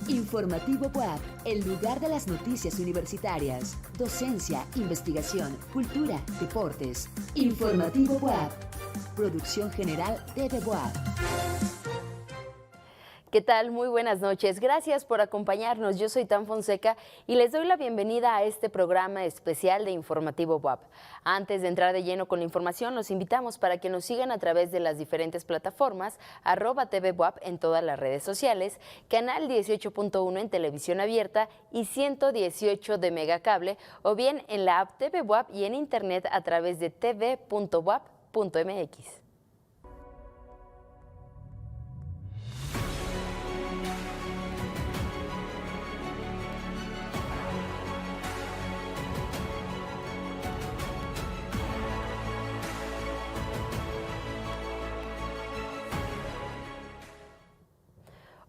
Informativo WAP, el lugar de las noticias universitarias, docencia, investigación, cultura, deportes. Informativo WAP, producción general TV WAP. ¿Qué tal? Muy buenas noches. Gracias por acompañarnos. Yo soy Tan Fonseca y les doy la bienvenida a este programa especial de Informativo WAP. Antes de entrar de lleno con la información, los invitamos para que nos sigan a través de las diferentes plataformas, @TV WAP en todas las redes sociales, canal 18.1 en televisión abierta y 118 de Megacable, o bien en la app TV WAP y en internet a través de tv.wap.mx.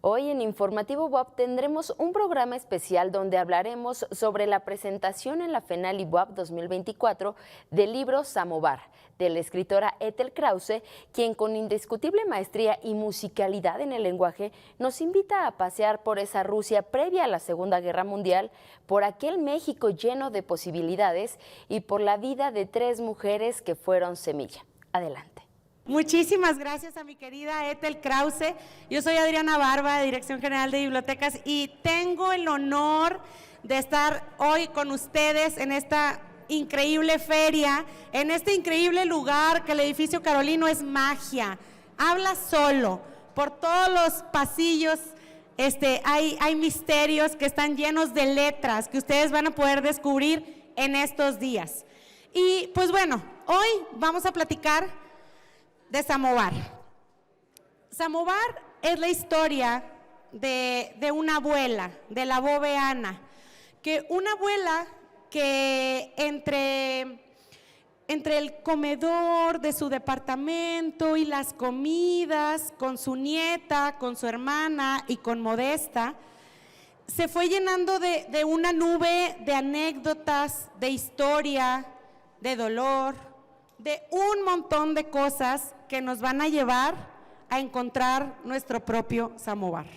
Hoy en Informativo WAP tendremos un programa especial donde hablaremos sobre la presentación en la FENALI WAP 2024 del libro Samovar, de la escritora Ethel Krause, quien con indiscutible maestría y musicalidad en el lenguaje nos invita a pasear por esa Rusia previa a la Segunda Guerra Mundial, por aquel México lleno de posibilidades y por la vida de 3 mujeres que fueron semilla. Adelante. Muchísimas gracias a mi querida Ethel Krause. Yo soy Adriana Barba, de Dirección General de Bibliotecas, y tengo el honor de estar hoy con ustedes en esta increíble feria, en este increíble lugar que el edificio Carolino es magia. Habla solo, por todos los pasillos hay misterios que están llenos de letras que ustedes van a poder descubrir en estos días. Y pues bueno, hoy vamos a platicar de Samovar. Samovar es la historia de una abuela, de la Bove Ana, que una abuela que entre el comedor de su departamento y las comidas con su nieta, con su hermana y con Modesta, se fue llenando de una nube de anécdotas, de historia, de dolor, de un montón de cosas que nos van a llevar a encontrar nuestro propio Samovar.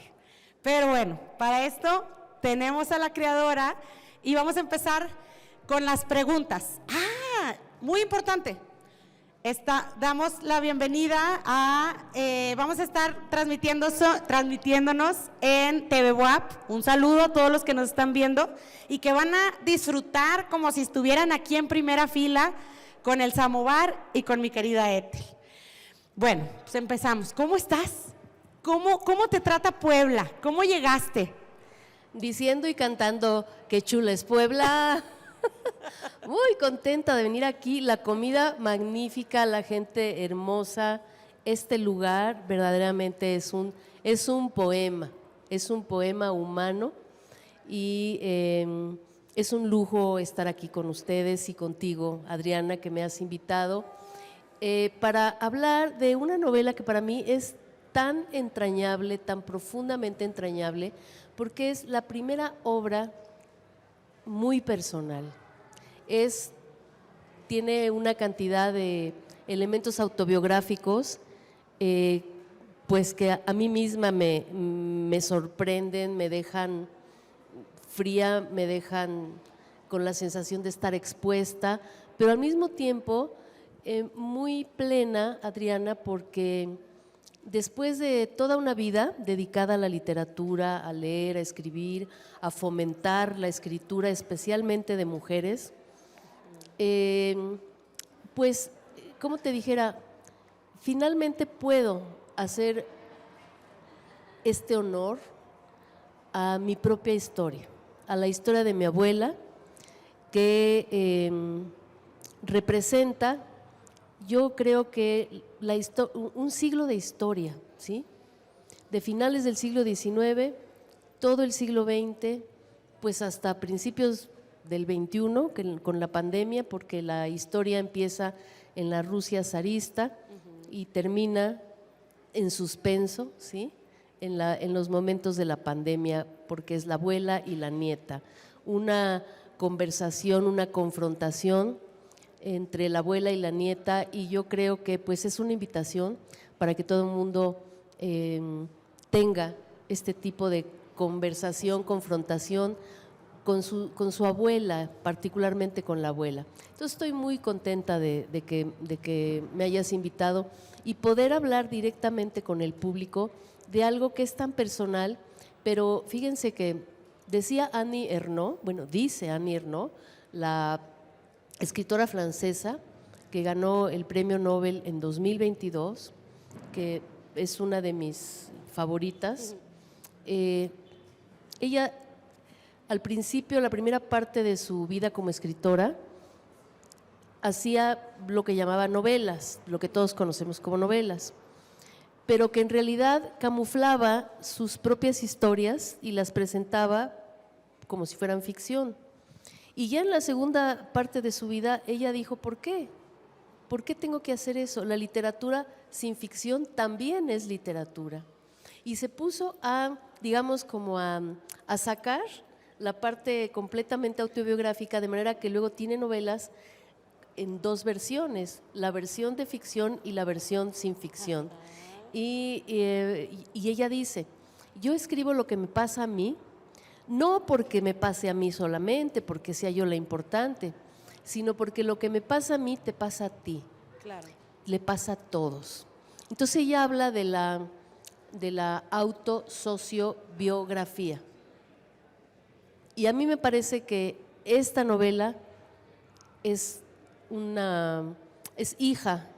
Pero bueno, para esto tenemos a la creadora y vamos a empezar con las preguntas. Muy importante. Damos la bienvenida vamos a estar transmitiéndonos en TV WAP. Un saludo a todos los que nos están viendo y que van a disfrutar como si estuvieran aquí en primera fila con el Samovar y con mi querida Ethel. Bueno, pues empezamos. ¿Cómo estás? ¿Cómo te trata Puebla? ¿Cómo llegaste? Diciendo y cantando, qué chula es Puebla. Muy contenta de venir aquí, la comida magnífica, la gente hermosa. Este lugar verdaderamente es un poema humano y es un lujo estar aquí con ustedes y contigo, Adriana, que me has invitado para hablar de una novela que para mí es tan entrañable, tan profundamente entrañable, porque es la primera obra muy personal. Tiene una cantidad de elementos autobiográficos pues que a mí misma me sorprenden, me dejan fría, me dejan con la sensación de estar expuesta, pero al mismo tiempo muy plena, Adriana, porque después de toda una vida dedicada a la literatura, a leer, a escribir, a fomentar la escritura, especialmente de mujeres, pues, como te dijera, finalmente puedo hacer este honor a mi propia historia, a la historia de mi abuela, que representa, yo creo que un siglo de historia, ¿sí? De finales del siglo XIX, todo el siglo XX, pues hasta principios del XXI, con la pandemia, porque la historia empieza en la Rusia zarista y termina en suspenso, ¿sí? En los momentos de la pandemia, porque es la abuela y la nieta. Una conversación, una confrontación entre la abuela y la nieta, y yo creo que pues es una invitación para que todo el mundo tenga este tipo de conversación, confrontación con su abuela, particularmente con la abuela. Entonces estoy muy contenta de que me hayas invitado y poder hablar directamente con el público de algo que es tan personal, pero fíjense que decía Annie Ernaux, dice Annie Ernaux, la escritora francesa que ganó el premio Nobel en 2022, que es una de mis favoritas. Ella, al principio, la primera parte de su vida como escritora, hacía lo que llamaba novelas, lo que todos conocemos como novelas, pero que en realidad camuflaba sus propias historias y las presentaba como si fueran ficción. Y ya en la segunda parte de su vida, ella dijo, ¿por qué? ¿Por qué tengo que hacer eso? La literatura sin ficción también es literatura. Y se puso a, digamos, como a sacar la parte completamente autobiográfica, de manera que luego tiene novelas en dos versiones, la versión de ficción y la versión sin ficción. Y ella dice, yo escribo lo que me pasa a mí, no porque me pase a mí solamente, porque sea yo la importante, sino porque lo que me pasa a mí te pasa a ti, Claro. le pasa a todos. Entonces ella habla de la autosociobiografía. Y a mí me parece que esta novela es hija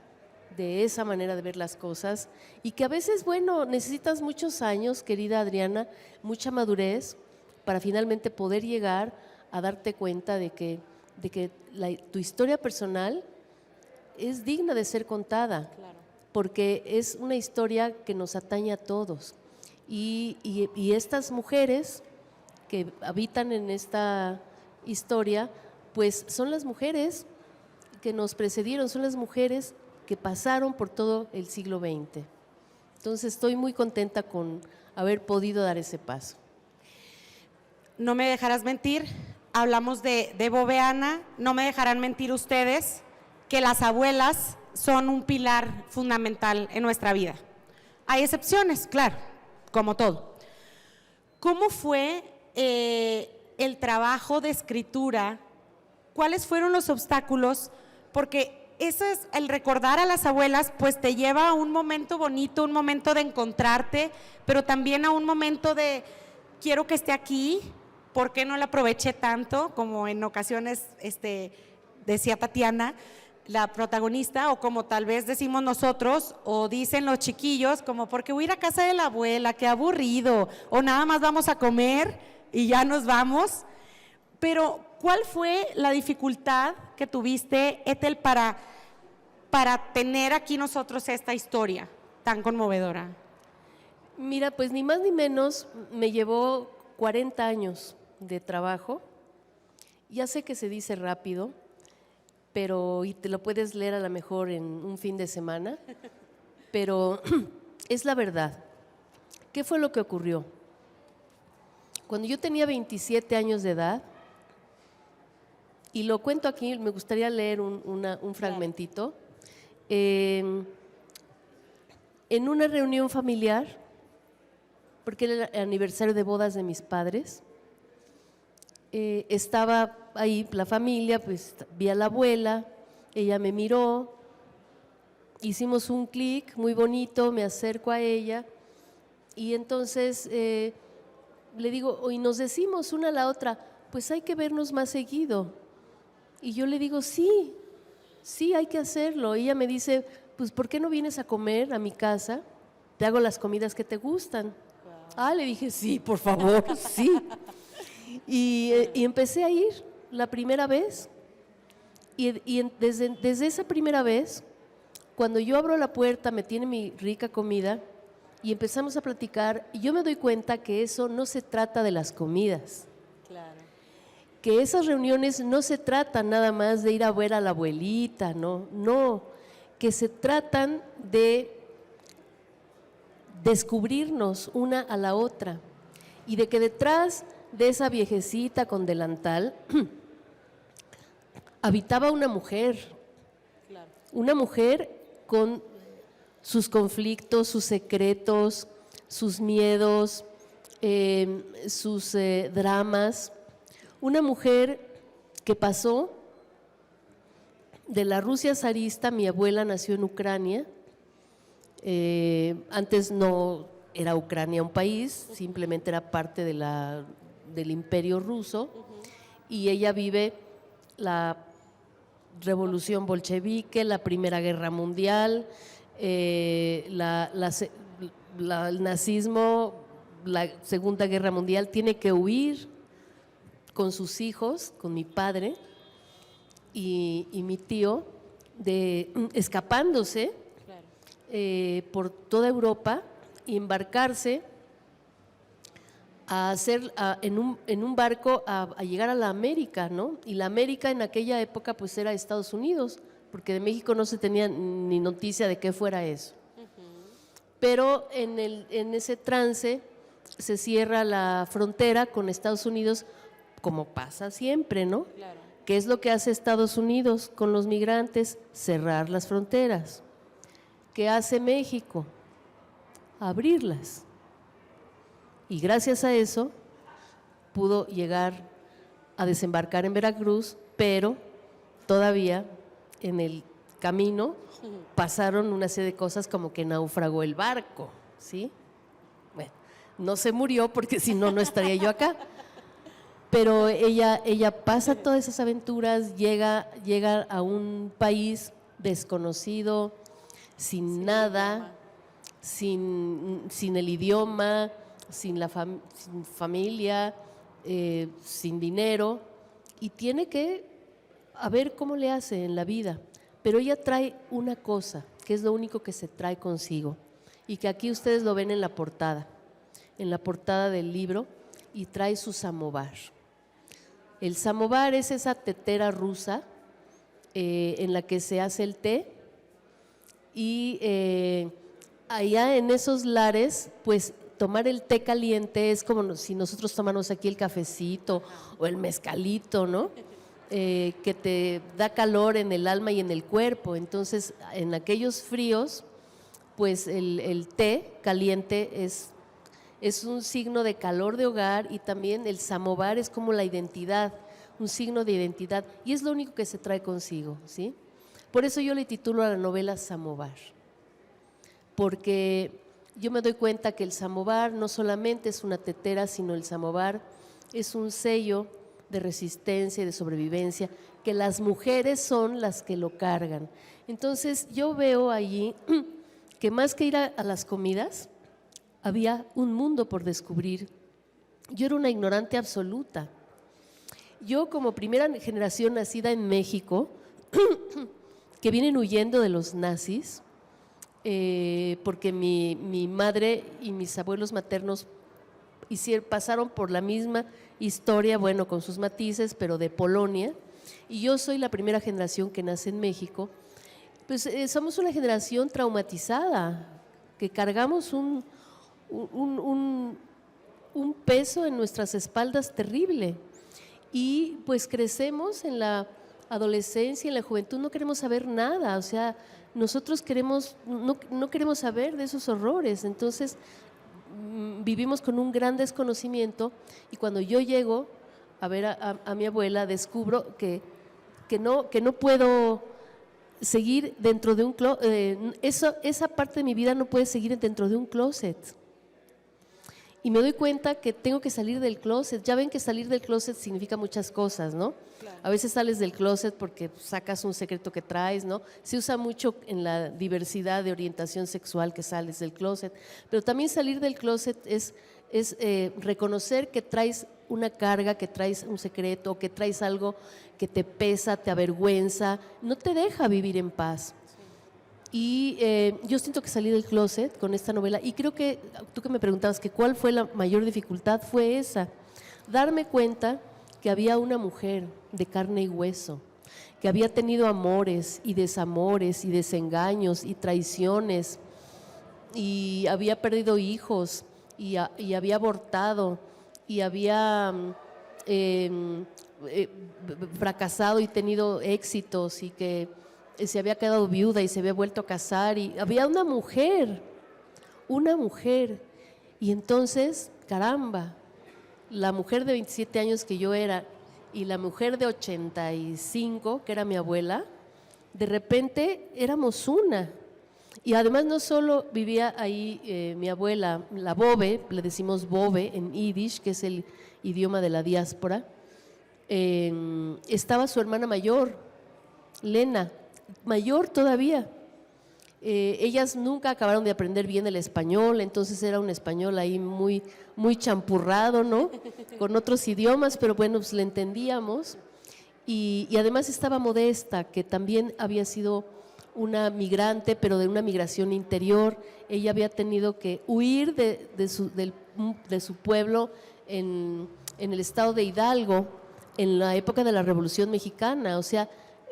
de esa manera de ver las cosas y que a veces, necesitas muchos años, querida Adriana, mucha madurez para finalmente poder llegar a darte cuenta de que tu historia personal es digna de ser contada, Claro. porque es una historia que nos atañe a todos. Y estas mujeres que habitan en esta historia, pues son las mujeres que nos precedieron, son las mujeres que pasaron por todo el siglo XX. Entonces estoy muy contenta con haber podido dar ese paso. No me dejarás mentir, hablamos de Boveana, no me dejarán mentir ustedes que las abuelas son un pilar fundamental en nuestra vida. Hay excepciones, claro, como todo. ¿Cómo fue el trabajo de escritura? ¿Cuáles fueron los obstáculos? Porque eso es, el recordar a las abuelas, pues te lleva a un momento bonito, un momento de encontrarte, pero también a un momento de quiero que esté aquí, ¿por qué no la aproveché tanto? Como en ocasiones decía Tatiana, la protagonista, o como tal vez decimos nosotros, o dicen los chiquillos, como porque voy a ir a casa de la abuela, qué aburrido, o nada más vamos a comer y ya nos vamos. Pero, ¿cuál fue la dificultad que tuviste, Ethel, para tener aquí nosotros esta historia tan conmovedora? Mira, pues ni más ni menos me llevó 40 años de trabajo. Ya sé que se dice rápido, y te lo puedes leer a lo mejor en un fin de semana, pero es la verdad. ¿Qué fue lo que ocurrió? Cuando yo tenía 27 años de edad, y lo cuento aquí, me gustaría leer un fragmentito, en una reunión familiar, porque era el aniversario de bodas de mis padres, estaba ahí la familia, pues vi a la abuela, ella me miró, hicimos un clic muy bonito, me acerco a ella y entonces le digo, y nos decimos una a la otra, pues hay que vernos más seguido. Y yo le digo, sí, hay que hacerlo. Y ella me dice, pues ¿por qué no vienes a comer a mi casa? Te hago las comidas que te gustan. Wow. Le dije, sí, por favor, sí. Y empecé a ir la primera vez y desde esa primera vez, cuando yo abro la puerta, me tiene mi rica comida y empezamos a platicar, y yo me doy cuenta que eso no se trata de las comidas. Claro. Que esas reuniones no se tratan nada más de ir a ver a la abuelita, no, que se tratan de descubrirnos una a la otra y de que detrás de esa viejecita con delantal habitaba una mujer, una mujer con sus conflictos, sus secretos, sus miedos, sus dramas. Una mujer que pasó de la Rusia zarista. Mi abuela nació en Ucrania, antes no era Ucrania un país, simplemente era parte del Imperio Ruso, y ella vive la Revolución Bolchevique, la Primera Guerra Mundial, el nazismo, la Segunda Guerra Mundial. Tiene que huir con sus hijos, con mi padre y mi tío, escapándose por toda Europa y embarcarse en un barco a llegar a la América, ¿no? Y la América en aquella época pues era Estados Unidos, porque de México no se tenía ni noticia de qué fuera eso. Pero en ese trance se cierra la frontera con Estados Unidos, como pasa siempre, ¿no? Claro. ¿Qué es lo que hace Estados Unidos con los migrantes? Cerrar las fronteras. ¿Qué hace México? Abrirlas. Y gracias a eso pudo llegar a desembarcar en Veracruz, pero todavía en el camino pasaron una serie de cosas, como que naufragó el barco, ¿sí? Bueno, no se murió porque si no, no estaría yo acá. Pero ella pasa todas esas aventuras, llega a un país desconocido, sin nada, sin el idioma, sin familia, sin dinero, y tiene que a ver cómo le hace en la vida. Pero ella trae una cosa, que es lo único que se trae consigo, y que aquí ustedes lo ven en la portada del libro, y trae su samovar. El samovar es esa tetera rusa en la que se hace el té, y allá en esos lares, pues tomar el té caliente es como si nosotros tomáramos aquí el cafecito o el mezcalito, ¿no? Que te da calor en el alma y en el cuerpo. Entonces, en aquellos fríos, pues el té caliente es un signo de calor de hogar, y también el samovar es como la identidad, un signo de identidad, y es lo único que se trae consigo, ¿sí? Por eso yo le titulo a la novela Samovar, porque yo me doy cuenta que el samovar no solamente es una tetera, sino el samovar es un sello de resistencia y de sobrevivencia, que las mujeres son las que lo cargan. Entonces yo veo allí que más que ir a las comidas, había un mundo por descubrir. Yo era una ignorante absoluta. Yo, como primera generación nacida en México, que vienen huyendo de los nazis, porque mi madre y mis abuelos maternos pasaron por la misma historia, bueno, con sus matices, pero de Polonia, y yo soy la primera generación que nace en México. Pues somos una generación traumatizada, que cargamos un peso en nuestras espaldas terrible, y pues crecemos en la adolescencia, en la juventud, no queremos saber nada, o sea, nosotros no queremos saber de esos horrores. Entonces vivimos con un gran desconocimiento, y cuando yo llego a ver a mi abuela, descubro que no puedo seguir dentro de un closet. Esa parte de mi vida no puede seguir dentro de un closet. Y me doy cuenta que tengo que salir del closet. Ya ven que salir del closet significa muchas cosas, ¿no? Claro. A veces sales del closet porque sacas un secreto que traes, ¿no? Se usa mucho en la diversidad de orientación sexual, que sales del closet. Pero también salir del closet es reconocer que traes una carga, que traes un secreto, que traes algo que te pesa, te avergüenza, no te deja vivir en paz. Y yo siento que salí del closet con esta novela, y creo que tú que me preguntabas que cuál fue la mayor dificultad, fue esa, darme cuenta que había una mujer de carne y hueso, que había tenido amores y desamores y desengaños y traiciones, y había perdido hijos y había abortado y había fracasado y tenido éxitos, y que se había quedado viuda y se había vuelto a casar, y había una mujer, Y entonces, caramba, la mujer de 27 años que yo era y la mujer de 85, que era mi abuela, de repente éramos una. Y además no solo vivía ahí mi abuela, la Bobe, le decimos Bobe en Yiddish, que es el idioma de la diáspora, estaba su hermana mayor, Lena, mayor todavía. Ellas nunca acabaron de aprender bien el español, entonces era un español ahí muy, muy champurrado, ¿no? Con otros idiomas, pero bueno, pues le entendíamos. Y además estaba Modesta, que también había sido una migrante, pero de una migración interior. Ella había tenido que huir de su pueblo en el estado de Hidalgo, en la época de la Revolución Mexicana, o sea,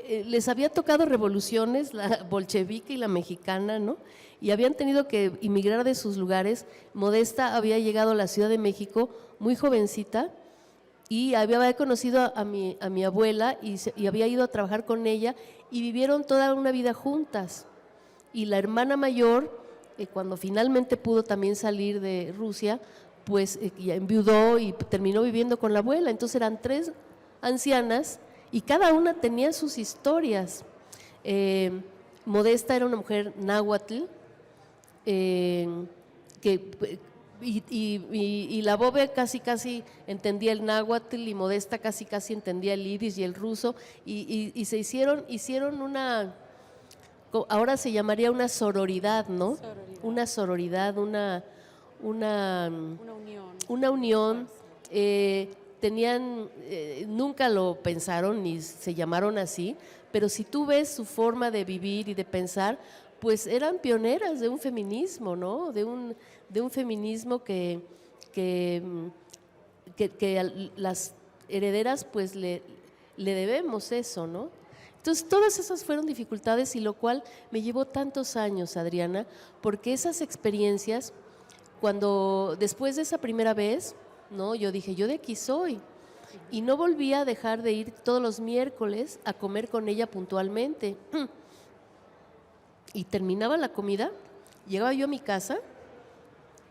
les había tocado revoluciones, la bolchevique y la mexicana, ¿no? Y habían tenido que emigrar de sus lugares. Modesta había llegado a la Ciudad de México muy jovencita y había conocido a mi abuela y había ido a trabajar con ella y vivieron toda una vida juntas. Y la hermana mayor, cuando finalmente pudo también salir de Rusia, pues ya enviudó y terminó viviendo con la abuela. Entonces eran 3 ancianas y cada una tenía sus historias. Modesta era una mujer náhuatl, y la Bobe casi entendía el náhuatl y Modesta casi entendía el yiddish y el ruso y se hicieron una, ahora se llamaría una sororidad, ¿no? Una sororidad, una unión. Tenían, nunca lo pensaron ni se llamaron así, pero si tú ves su forma de vivir y de pensar, pues eran pioneras de un feminismo, ¿no? De un feminismo que a las herederas pues le debemos eso, ¿no? Entonces todas esas fueron dificultades y lo cual me llevó tantos años, Adriana, porque esas experiencias, cuando después de esa primera vez, ¿no? Yo dije, yo de aquí soy. Y no volví a dejar de ir todos los miércoles a comer con ella puntualmente. Y terminaba la comida, llegaba yo a mi casa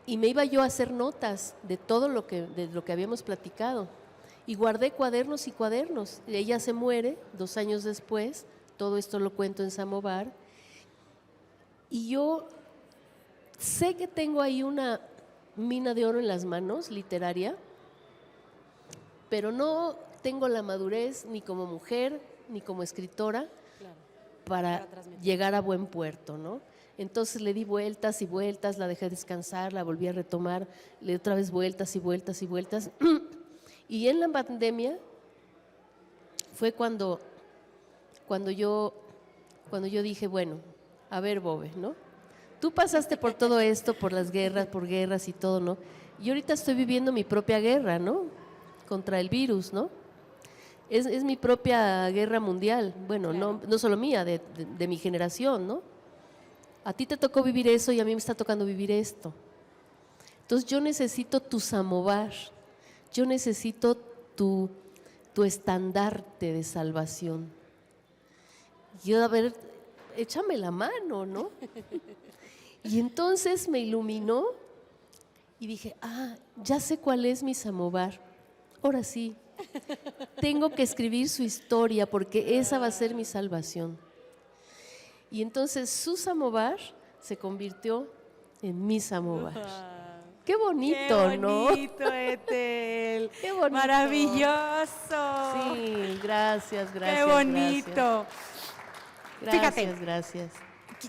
y me iba yo a hacer notas de todo lo que habíamos platicado. Y guardé cuadernos y cuadernos. Ella se muere 2 años después, todo esto lo cuento en Samovar. Y yo sé que tengo ahí una mina de oro en las manos, literaria, pero no tengo la madurez ni como mujer ni como escritora para llegar a buen puerto, ¿no? Entonces le di vueltas y vueltas, la dejé descansar, la volví a retomar, le di otra vez vueltas y vueltas y vueltas. Y en la pandemia fue cuando yo dije, bueno, a ver, Bobe, ¿no? Tú pasaste por todo esto, por las guerras, por guerras y todo, ¿no? Y ahorita estoy viviendo mi propia guerra, ¿no? Contra el virus, ¿no? Es mi propia guerra mundial. Bueno, claro. No solo mía, de mi generación, ¿no? A ti te tocó vivir eso y a mí me está tocando vivir esto. Entonces yo necesito tu samovar, yo necesito tu estandarte de salvación. Yo, a ver, échame la mano, ¿no? Y entonces me iluminó y dije, ya sé cuál es mi samovar. Ahora sí, tengo que escribir su historia porque esa va a ser mi salvación. Y entonces su samovar se convirtió en mi samovar. Qué bonito, ¿no? Qué bonito, Ethel. Qué bonito. Maravilloso. Sí, gracias. Qué bonito. Fíjate, gracias.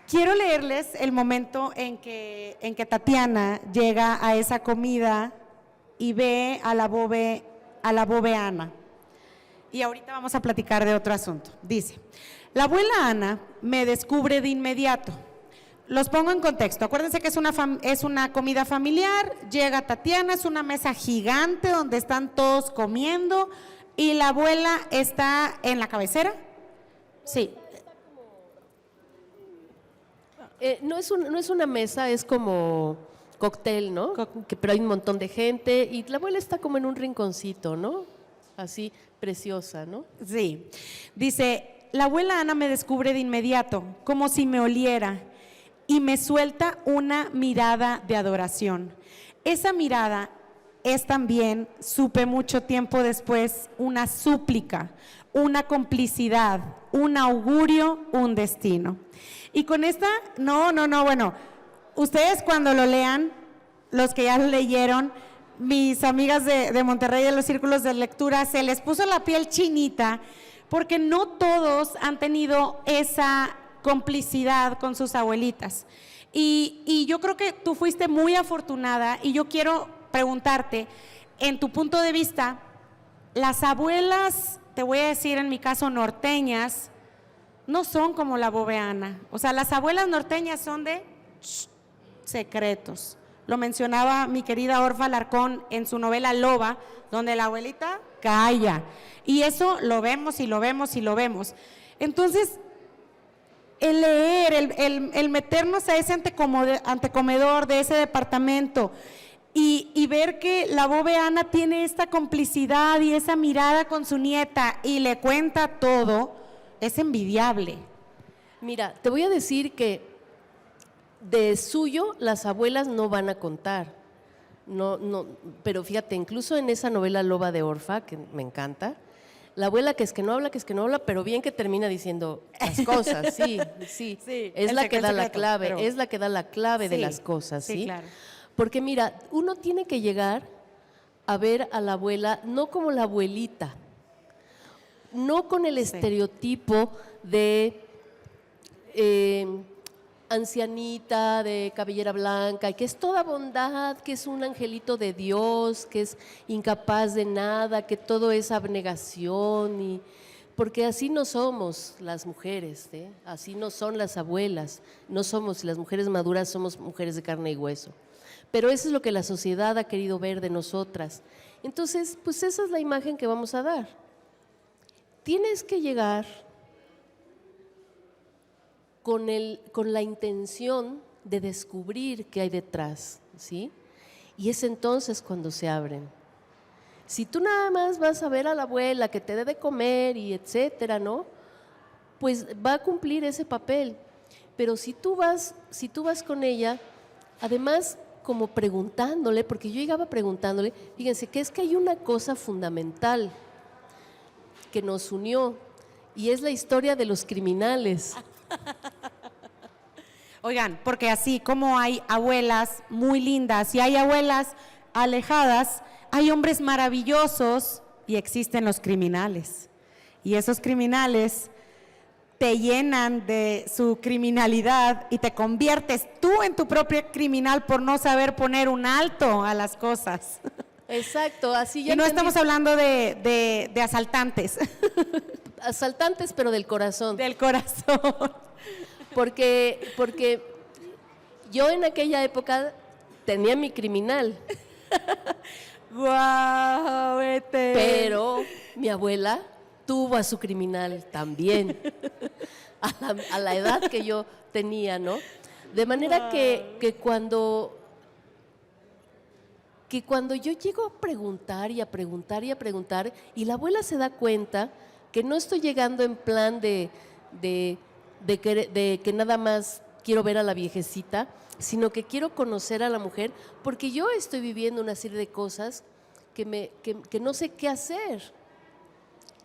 Quiero leerles el momento en que Tatiana llega a esa comida y ve a la Bobe Ana. Y ahorita vamos a platicar de otro asunto. Dice, la abuela Ana me descubre de inmediato. Los pongo en contexto. Acuérdense que es una comida familiar. Llega Tatiana, es una mesa gigante donde están todos comiendo y la abuela está en la cabecera. Sí. No es una mesa, es como cóctel, ¿no? Pero hay un montón de gente y la abuela está como en un rinconcito, ¿no? Así, preciosa, ¿no? Sí. Dice, la abuela Ana me descubre de inmediato, como si me oliera, y me suelta una mirada de adoración. esa mirada es también, supe mucho tiempo después, una súplica, una complicidad, un augurio, un destino. Y con esta, bueno, ustedes cuando lo lean, los que ya lo leyeron, mis amigas de Monterrey de los círculos de lectura, se les puso la piel chinita, porque no todos han tenido esa complicidad con sus abuelitas. Y yo creo que tú fuiste muy afortunada, y yo quiero preguntarte, en tu punto de vista, las abuelas, te voy a decir en mi caso norteñas, no son como la boveana. O sea, las abuelas norteñas son de secretos. Lo mencionaba mi querida Orfa Alarcón en su novela Loba, donde la abuelita calla. Y eso lo vemos y lo vemos y lo vemos. Entonces, el leer, el meternos a ese antecomedor de ese departamento y ver que la boveana tiene esta complicidad y esa mirada con su nieta y le cuenta todo, es envidiable. Mira, te voy a decir que de suyo las abuelas no van a contar. No, pero fíjate, incluso en esa novela Loba de Orfa, que me encanta, la abuela que es que no habla, pero bien que termina diciendo las cosas, sí, es la que da la clave, es la que da la clave de las cosas, ¿sí? Claro. Porque mira, uno tiene que llegar a ver a la abuela no como la abuelita, no con el estereotipo de ancianita, de cabellera blanca, y que es toda bondad, que es un angelito de Dios, que es incapaz de nada, que todo es abnegación, porque así no somos las mujeres, ¿eh? Así no son las abuelas, no somos las mujeres maduras, somos mujeres de carne y hueso. Pero eso es lo que la sociedad ha querido ver de nosotras. Entonces, pues esa es la imagen que vamos a dar. Tienes que llegar con la intención de descubrir qué hay detrás, ¿sí? Y es entonces cuando se abren. Si tú nada más vas a ver a la abuela que te dé de comer y etcétera, ¿no? Pues va a cumplir ese papel. Pero si tú vas con ella, además como preguntándole, porque yo llegaba preguntándole, fíjense que es que hay una cosa fundamental que nos unió y es la historia de los criminales. Oigan, porque así como hay abuelas muy lindas y hay abuelas alejadas, hay hombres maravillosos y existen los criminales. Y esos criminales te llenan de su criminalidad y te conviertes tú en tu propio criminal por no saber poner un alto a las cosas. Exacto, así ya. Y no estamos hablando de asaltantes. Asaltantes, pero del corazón. Del corazón. Porque yo en aquella época tenía mi criminal. Guau, vete. Pero mi abuela tuvo a su criminal también, a la edad que yo tenía, ¿no? De manera que cuando yo llego a preguntar y a preguntar y a preguntar, y la abuela se da cuenta que no estoy llegando en plan de que nada más quiero ver a la viejecita, sino que quiero conocer a la mujer, porque yo estoy viviendo una serie de cosas que no sé qué hacer.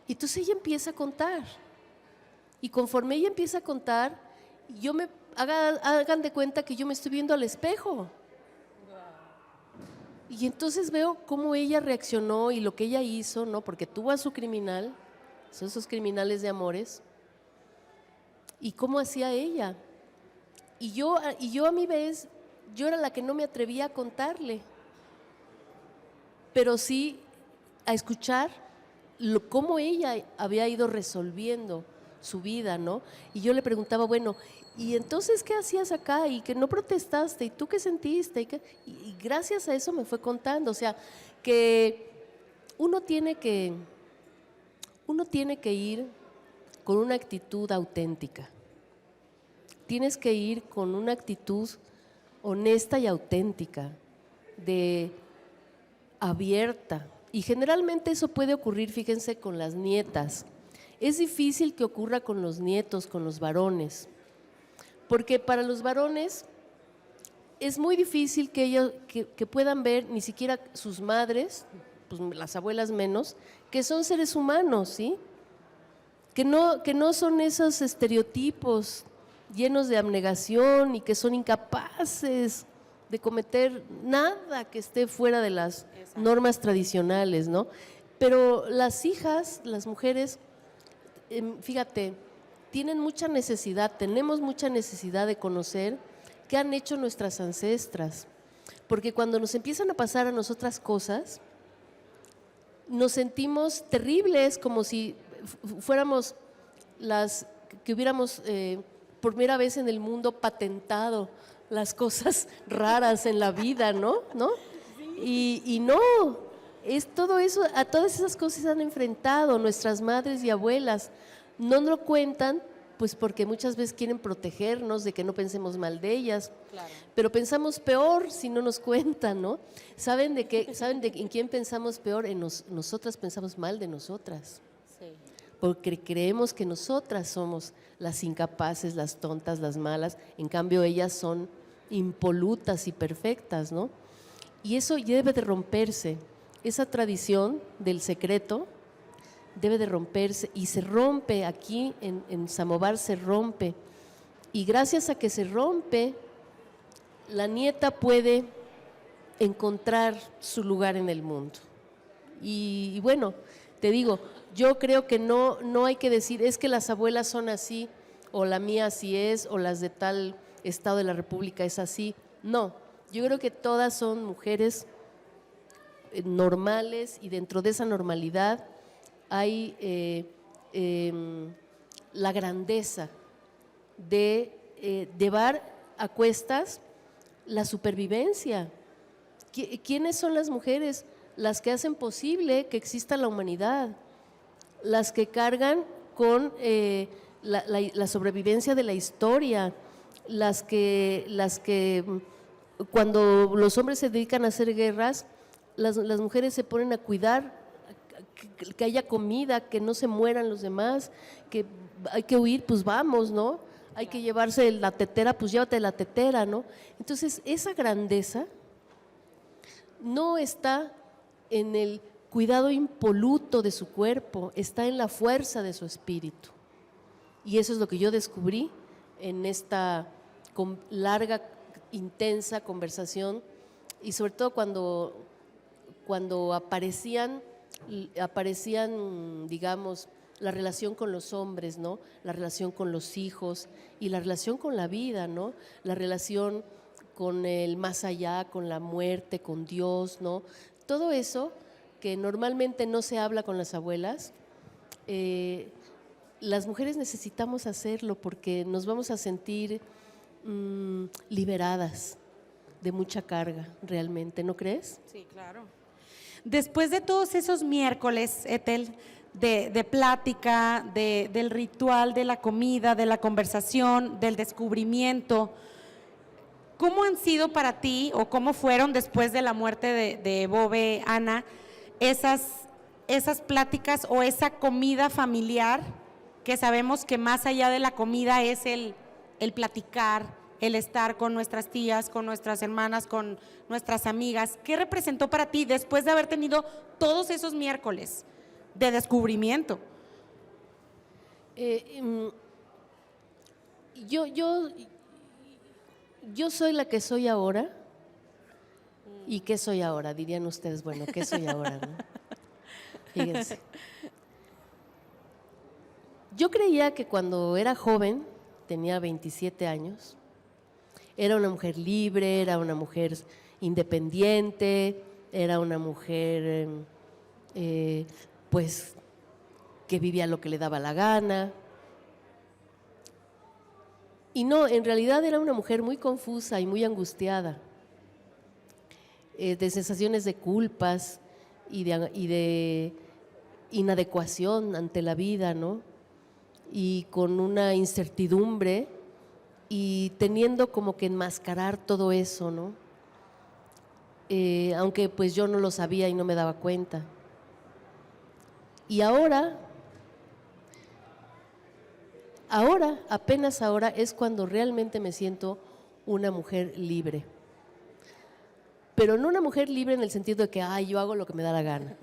Y entonces ella empieza a contar. Y conforme ella empieza a contar, hagan de cuenta que yo me estoy viendo al espejo. Y entonces veo cómo ella reaccionó y lo que ella hizo, ¿no? Porque tuvo a su criminal, son esos criminales de amores, y cómo hacía ella. Y yo a mi vez, yo era la que no me atrevía a contarle, pero sí a escuchar cómo ella había ido resolviendo su vida, ¿no? Y yo le preguntaba, bueno, ¿y entonces qué hacías acá? Y que no protestaste, ¿y tú qué sentiste? Y gracias a eso me fue contando, o sea, que uno tiene que ir con una actitud auténtica. Tienes que ir con una actitud honesta y auténtica, abierta. Y generalmente eso puede ocurrir, fíjense, con las nietas. Es difícil que ocurra con los nietos, con los varones, porque para los varones es muy difícil que ellos que puedan ver, ni siquiera sus madres, pues las abuelas menos, que son seres humanos, ¿sí? Que no son esos estereotipos llenos de abnegación y que son incapaces de cometer nada que esté fuera de las normas tradicionales, ¿no? Pero las hijas, las mujeres, fíjate, tenemos mucha necesidad de conocer qué han hecho nuestras ancestras, porque cuando nos empiezan a pasar a nosotras cosas, nos sentimos terribles, como si fuéramos las que hubiéramos por primera vez en el mundo patentado las cosas raras en la vida, ¿no? Y no, es todo eso, a todas esas cosas se han enfrentado nuestras madres y abuelas. No nos lo cuentan, pues porque muchas veces quieren protegernos de que no pensemos mal de ellas, claro. Pero pensamos peor si no nos cuentan, ¿no? ¿Saben en quién pensamos peor? Nosotras pensamos mal de nosotras. Sí. Porque creemos que nosotras somos las incapaces, las tontas, las malas, en cambio ellas son impolutas y perfectas, ¿no? Y eso debe de romperse, esa tradición del secreto debe de romperse, y se rompe aquí en Samovar, se rompe, y gracias a que se rompe, la nieta puede encontrar su lugar en el mundo. Y bueno, te digo, yo creo que no hay que decir, es que las abuelas son así, o la mía así es, o las de tal estado de la República es así. No, yo creo que todas son mujeres normales, y dentro de esa normalidad hay la grandeza de llevar a cuestas la supervivencia. ¿Quiénes son las mujeres? Las que hacen posible que exista la humanidad, las que cargan con la sobrevivencia de la historia, las que cuando los hombres se dedican a hacer guerras, las mujeres se ponen a cuidar que haya comida, que no se mueran los demás, que hay que huir, pues vamos, ¿no? Hay que llevarse la tetera, pues llévate la tetera, ¿no? Entonces, esa grandeza no está en el cuidado impoluto de su cuerpo, está en la fuerza de su espíritu. Y eso es lo que yo descubrí en esta larga, intensa conversación, y sobre todo cuando aparecían, digamos, la relación con los hombres, ¿no? La relación con los hijos y la relación con la vida, ¿no? La relación con el más allá, con la muerte, con Dios, ¿no? Todo eso que normalmente no se habla con las abuelas, las mujeres necesitamos hacerlo porque nos vamos a sentir liberadas de mucha carga, realmente, ¿no crees? Sí, claro. Después de todos esos miércoles, Ethel, de plática, del ritual, de la comida, de la conversación, del descubrimiento, ¿cómo han sido para ti o cómo fueron después de la muerte de Bobe, Ana, esas pláticas o esa comida familiar que sabemos que más allá de la comida es el platicar, el estar con nuestras tías, con nuestras hermanas, con nuestras amigas? ¿Qué representó para ti después de haber tenido todos esos miércoles de descubrimiento? Yo soy la que soy ahora. ¿Y qué soy ahora? Dirían ustedes, bueno, ¿qué soy ahora, no? Fíjense. Yo creía que cuando era joven, tenía 27 años, era una mujer libre, era una mujer independiente, era una mujer pues que vivía lo que le daba la gana. Y no, en realidad era una mujer muy confusa y muy angustiada, de sensaciones de culpas y de inadecuación ante la vida, ¿no? Y con una incertidumbre y teniendo como que enmascarar todo eso, ¿no? Aunque pues yo no lo sabía y no me daba cuenta. Y ahora, apenas ahora es cuando realmente me siento una mujer libre. pero no una mujer libre en el sentido de que, ay, yo hago lo que me da la gana.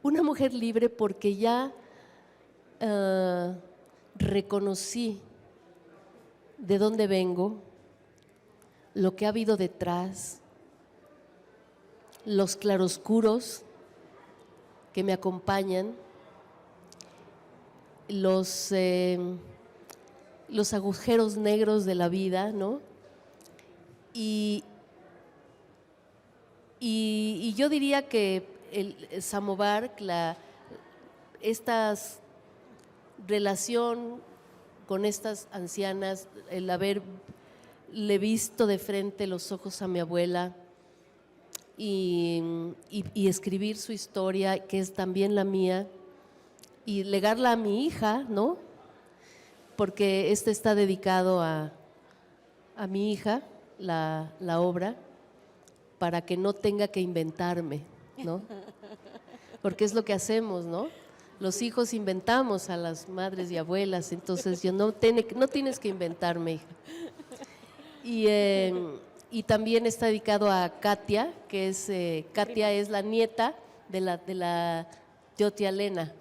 Una mujer libre porque ya reconocí de dónde vengo, lo que ha habido detrás, los claroscuros que me acompañan, los agujeros negros de la vida, ¿no? Y yo diría que el samovar, esta relación con estas ancianas, el haberle visto de frente los ojos a mi abuela y escribir su historia, que es también la mía, y legarla a mi hija, ¿no? Porque está dedicado a mi hija, la obra, para que no tenga que inventarme, ¿no? Porque es lo que hacemos, ¿no? Los hijos inventamos a las madres y abuelas, entonces yo no tienes que inventarme, hija. Y también está dedicado a Katia, que es Katia es la nieta de la tía Elena,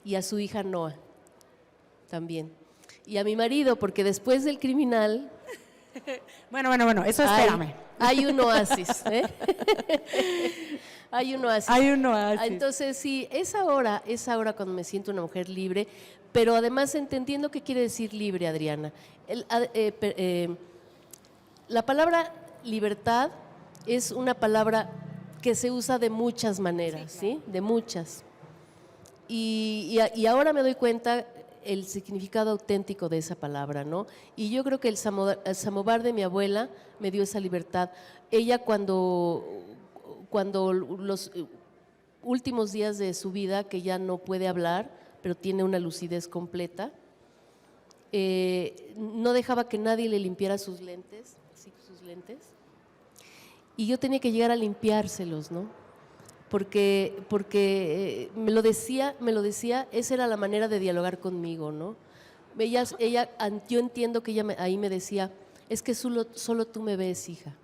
y a su hija Noa también. Y a mi marido, porque después del criminal… Bueno, eso espérame. Hay un oasis, ¿eh? Hay un oasis. Hay un oasis. Entonces, sí, es ahora cuando me siento una mujer libre, pero además entendiendo qué quiere decir libre, Adriana. La palabra libertad es una palabra que se usa de muchas maneras, ¿sí? De muchas. Y ahora me doy cuenta el significado auténtico de esa palabra, ¿no? Y yo creo que el samovar de mi abuela me dio esa libertad. Ella cuando los últimos días de su vida, que ya no puede hablar, pero tiene una lucidez completa, no dejaba que nadie le limpiara sus lentes, y yo tenía que llegar a limpiárselos, ¿no? Porque me lo decía, esa era la manera de dialogar conmigo, ¿no? Yo entiendo que ella ahí me decía, es que solo tú me ves, hija,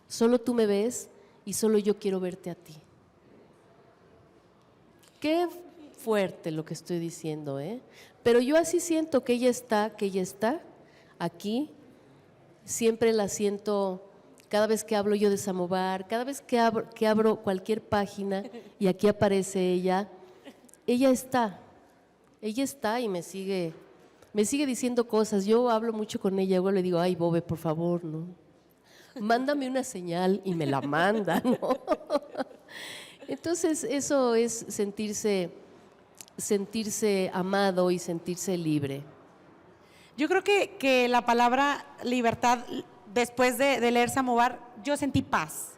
solo tú me ves y solo yo quiero verte a ti. Qué fuerte lo que estoy diciendo, ¿eh? Pero yo así siento que ella está aquí, siempre la siento. Cada vez que hablo yo de samovar, cada vez que abro cualquier página y aquí aparece ella está y me sigue diciendo cosas. Yo hablo mucho con ella, luego le digo, ay, Bobe, por favor, ¿no? Mándame una señal y me la manda, ¿no? Entonces, eso es sentirse amado y sentirse libre. Yo creo que la palabra libertad, después de leer Samovar, yo sentí paz.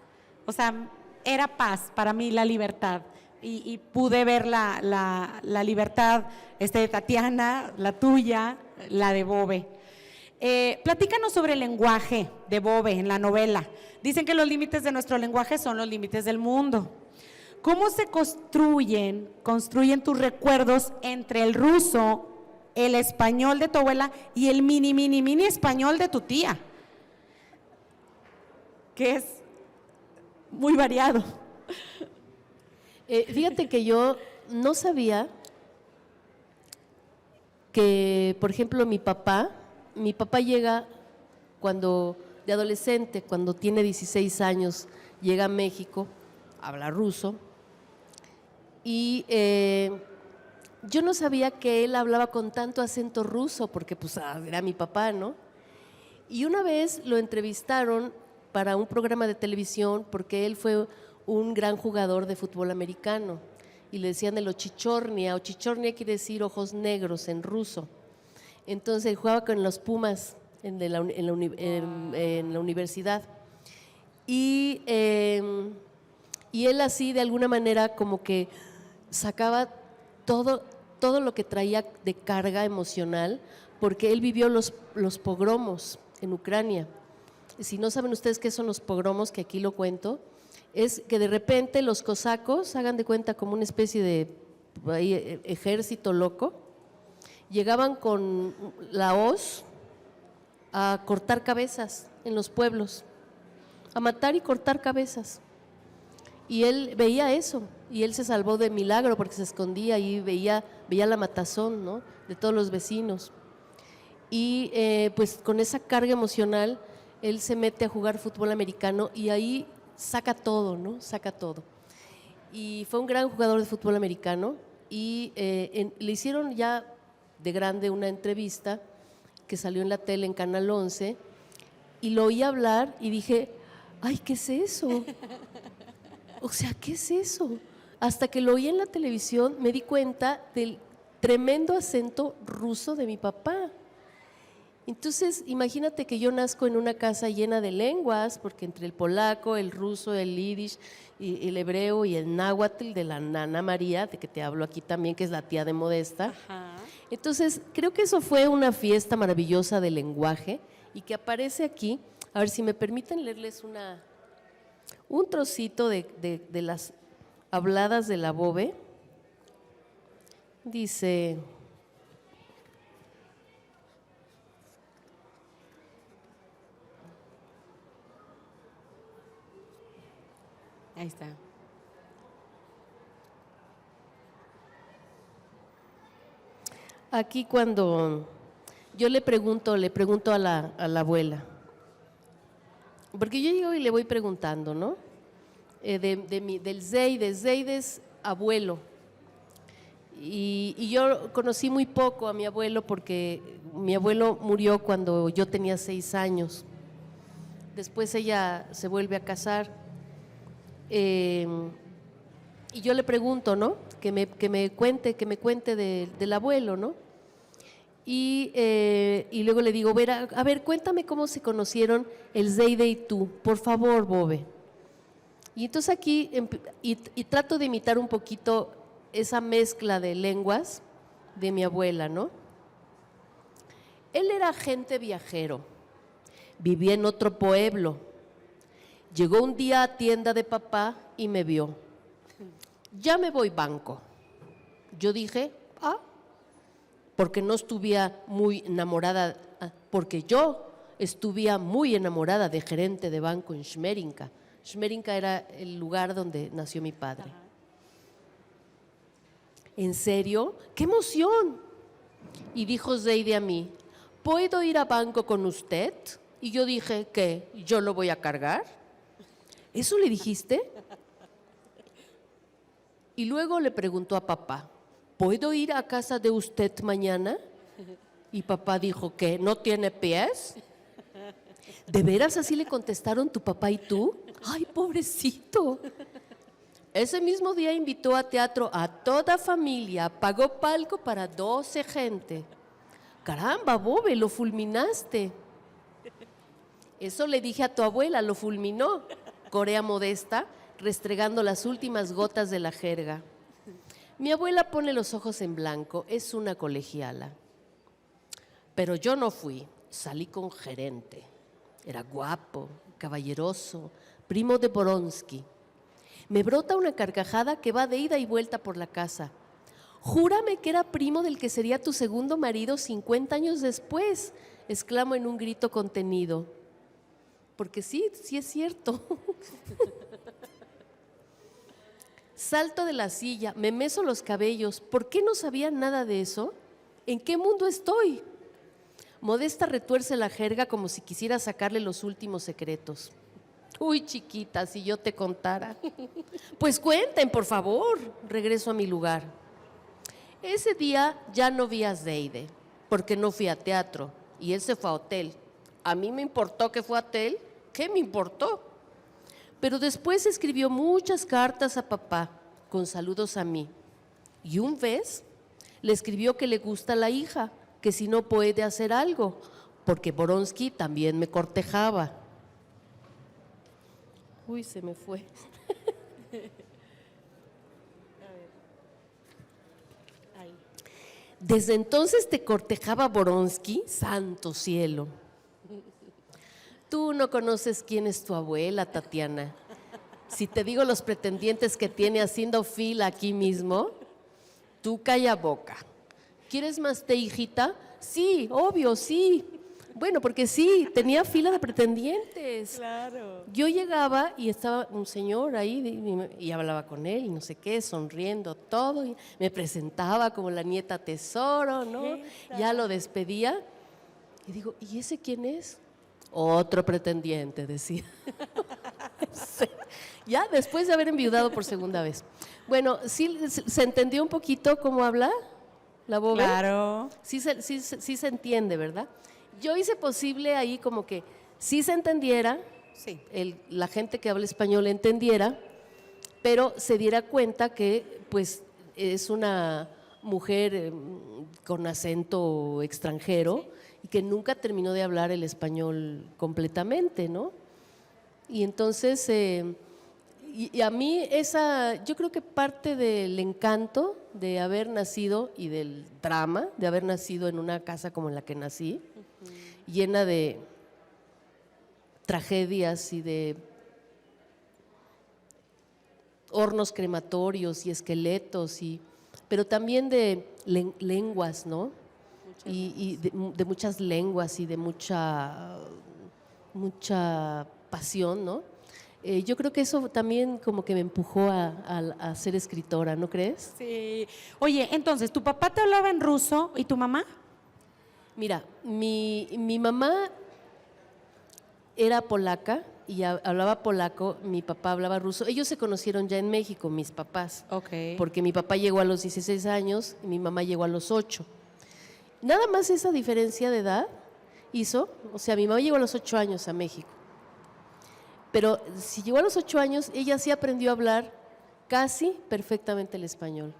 O sea, era paz para mí la libertad. Y pude ver la libertad de Tatiana, la tuya, la de Bobe. Platícanos sobre el lenguaje de Bobe en la novela. Dicen que los límites de nuestro lenguaje son los límites del mundo. ¿Cómo se construyen tus recuerdos entre el ruso, el español de tu abuela y el mini español de tu tía? Que es muy variado. Fíjate que yo no sabía que, por ejemplo, mi papá llega de adolescente, cuando tiene 16 años, llega a México, habla ruso, y yo no sabía que él hablaba con tanto acento ruso, porque pues era mi papá, ¿no? Y una vez lo entrevistaron para un programa de televisión, porque él fue un gran jugador de fútbol americano, y le decían el ochichornia. Ochichornia quiere decir ojos negros en ruso. Entonces él jugaba con los Pumas en la universidad. Y él así, de alguna manera, como que sacaba todo lo que traía de carga emocional, porque él vivió los pogromos en Ucrania. Si no saben ustedes qué son los pogromos, que aquí lo cuento, es que de repente los cosacos, hagan de cuenta como una especie de ejército loco, llegaban con la hoz a cortar cabezas en los pueblos. a matar y cortar cabezas. Y él veía eso, y él se salvó de milagro porque se escondía y veía la matazón, ¿no?, de todos los vecinos. Y pues con esa carga emocional, él se mete a jugar fútbol americano y ahí saca todo, ¿no? Saca todo. Y fue un gran jugador de fútbol americano y le hicieron ya de grande una entrevista que salió en la tele en Canal 11 y lo oí hablar y dije, ay, ¿qué es eso? O sea, ¿qué es eso? Hasta que lo oí en la televisión me di cuenta del tremendo acento ruso de mi papá. Entonces, imagínate que yo nazco en una casa llena de lenguas, porque entre el polaco, el ruso, el yiddish, y el hebreo y el náhuatl de la nana María, de que te hablo aquí también, que es la tía de Modesta. Ajá. Entonces, creo que eso fue una fiesta maravillosa del lenguaje y que aparece aquí. A ver si me permiten leerles un trocito de las habladas de la Bobe. Dice... Ahí está. Aquí cuando yo le pregunto a la abuela, porque yo llego y le voy preguntando, ¿no? Del Zeide es abuelo. Y yo conocí muy poco a mi abuelo porque mi abuelo murió cuando yo tenía 6 años. Después ella se vuelve a casar. Y yo le pregunto, ¿no? Que me cuente del abuelo, ¿no? Y luego le digo, a ver, cuéntame cómo se conocieron el Zeide y tú, por favor, Bobe. Y entonces aquí y trato de imitar un poquito esa mezcla de lenguas de mi abuela, ¿no? Él era agente viajero, vivía en otro pueblo. Llegó un día a tienda de papá y me vio. Ya me voy banco. Yo dije, porque no estuviera muy enamorada, porque yo estuviera muy enamorada de gerente de banco en Schmerinka. Schmerinka era el lugar donde nació mi padre. Ajá. ¿En serio? ¡Qué emoción! Y dijo Zeide a mí, ¿puedo ir a banco con usted? Y yo dije, ¿qué? ¿Yo lo voy a cargar? ¿Eso le dijiste? Y luego le preguntó a papá, ¿puedo ir a casa de usted mañana? Y papá dijo, ¿qué? ¿No tiene pies? ¿De veras así le contestaron tu papá y tú? ¡Ay, pobrecito! Ese mismo día invitó a teatro a toda familia, pagó palco para 12 gente. Caramba, Bobe, lo fulminaste. Eso le dije a tu abuela, lo fulminó. Corea Modesta, restregando las últimas gotas de la jerga. Mi abuela pone los ojos en blanco, es una colegiala. Pero yo no fui, salí con gerente. Era guapo, caballeroso, primo de Boronsky. Me brota una carcajada que va de ida y vuelta por la casa. Júrame que era primo del que sería tu segundo marido 50 años después, exclamo en un grito contenido. Porque sí es cierto. Salto de la silla, me meso los cabellos. ¿Por qué no sabía nada de eso? ¿En qué mundo estoy? Modesta retuerce la jerga como si quisiera sacarle los últimos secretos. Uy, chiquita, si yo te contara. Pues cuenten, por favor. Regreso a mi lugar. Ese día ya no vi a Zeide, porque no fui a teatro y él se fue a hotel. ¿A mí me importó que fue a hotel? ¿Qué me importó? Pero después escribió muchas cartas a papá con saludos a mí. Y un vez le escribió que le gusta la hija, que si no puede hacer algo, porque Boronsky también me cortejaba. Uy, se me fue. Desde entonces te cortejaba Boronsky, santo cielo. Tú no conoces quién es tu abuela, Tatiana. Si te digo los pretendientes que tiene haciendo fila aquí mismo, tú calla boca. ¿Quieres más té, hijita? Sí, obvio, sí. Bueno, porque sí, tenía fila de pretendientes. Claro. Yo llegaba y estaba un señor ahí y hablaba con él y no sé qué, sonriendo todo, y me presentaba como la nieta tesoro, ¿no? Ya lo despedía y digo, ¿y ese quién es? Otro pretendiente, decía. Sí. Ya después de haber enviudado por segunda vez. Bueno, ¿sí se entendió un poquito cómo habla la Bobe? Claro. Sí se entiende, ¿verdad? Yo hice posible ahí como que sí se entendiera, Sí. la gente que habla español entendiera, pero se diera cuenta que pues es una mujer con acento extranjero y que nunca terminó de hablar el español completamente, ¿no? Y entonces, y a mí yo creo que parte del encanto de haber nacido y del drama de haber nacido en una casa como en la que nací, llena de tragedias y de hornos crematorios y esqueletos, pero también de lenguas, ¿no? Y de muchas lenguas y de mucha pasión, ¿no? Yo creo que eso también como que me empujó a ser escritora, ¿no crees? Sí. Oye, entonces, ¿tu papá te hablaba en ruso y tu mamá? Mira, mi mamá era polaca y hablaba polaco, mi papá hablaba ruso. Ellos se conocieron ya en México, mis papás. Ok. Porque mi papá llegó a los 16 años y mi mamá llegó a los 8. Nada más esa diferencia de edad hizo, o sea, mi mamá llegó a los 8 años a México. Pero si llegó a los 8 años, ella sí aprendió a hablar casi perfectamente el español.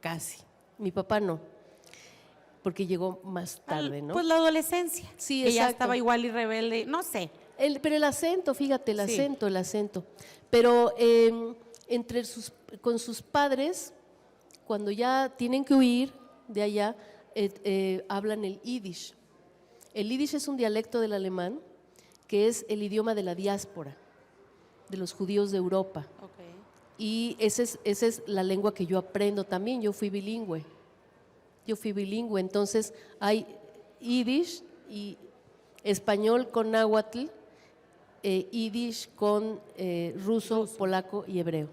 Casi. Mi papá no, porque llegó más tarde, ¿no? Pues la adolescencia. Sí, Ella exacto. estaba igual y rebelde, no sé. Pero el acento, fíjate, el Sí. acento. Pero con sus padres, cuando ya tienen que huir de allá, hablan el yiddish. El yiddish es un dialecto del alemán que es el idioma de la diáspora, de los judíos de Europa. Okay. Y esa es la lengua que yo aprendo también. Yo fui bilingüe, entonces hay yiddish y español con náhuatl, yiddish con ruso, polaco y hebreo.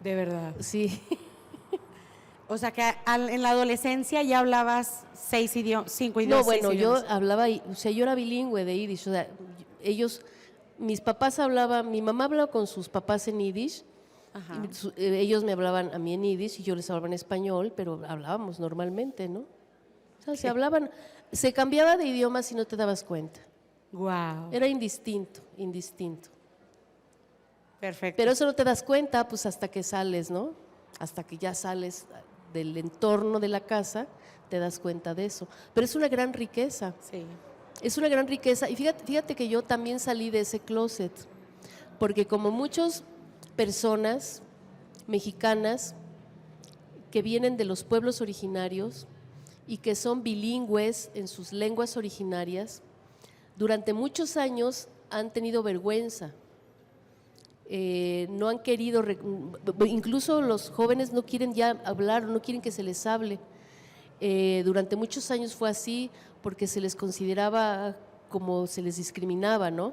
De verdad. Sí. O sea que en la adolescencia ya hablabas 5 idiomas. No, bueno, 6 yo idiomas. hablaba, o sea, yo era bilingüe de yiddish, o sea, mis papás hablaban, mi mamá hablaba con sus papás en yiddish, Ajá. ellos me hablaban a mí en yiddish y yo les hablaba en español, pero hablábamos normalmente, ¿no? O sea, se cambiaba de idioma si no te dabas cuenta. Wow. Era indistinto. Perfecto. Pero eso no te das cuenta, pues hasta que sales, ¿no? Hasta que ya sales del entorno de la casa, te das cuenta de eso. Pero es una gran riqueza. Sí. Es una gran riqueza. Y fíjate que yo también salí de ese closet, porque como muchas personas mexicanas que vienen de los pueblos originarios y que son bilingües en sus lenguas originarias, durante muchos años han tenido vergüenza. No han querido, incluso los jóvenes no quieren ya hablar, no quieren que se les hable. Durante muchos años fue así porque se les consideraba como se les discriminaba, ¿no?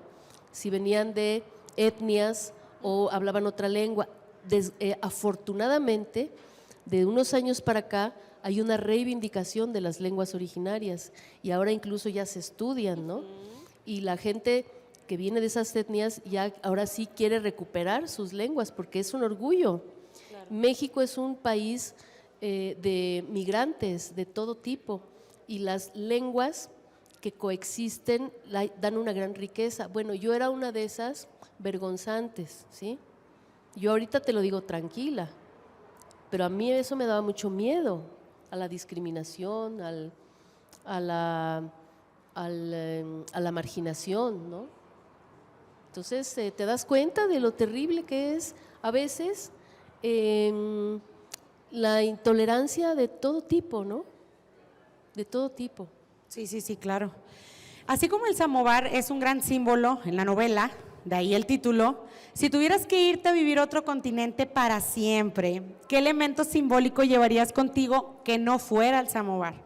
Si venían de etnias o hablaban otra lengua. Afortunadamente, de unos años para acá hay una reivindicación de las lenguas originarias y ahora incluso ya se estudian, ¿no? Y la gente que viene de esas etnias ya ahora sí quiere recuperar sus lenguas porque es un orgullo. Claro. México es un país de migrantes de todo tipo y las lenguas que coexisten dan una gran riqueza. Bueno, yo era una de esas vergonzantes, ¿sí? Yo ahorita te lo digo tranquila, pero a mí eso me daba mucho miedo, a la discriminación, a la marginación, ¿no? Entonces te das cuenta de lo terrible que es a veces la intolerancia de todo tipo, ¿no? De todo tipo. Sí, claro. Así como el samovar es un gran símbolo en la novela, de ahí el título, si tuvieras que irte a vivir a otro continente para siempre, ¿qué elemento simbólico llevarías contigo que no fuera el samovar?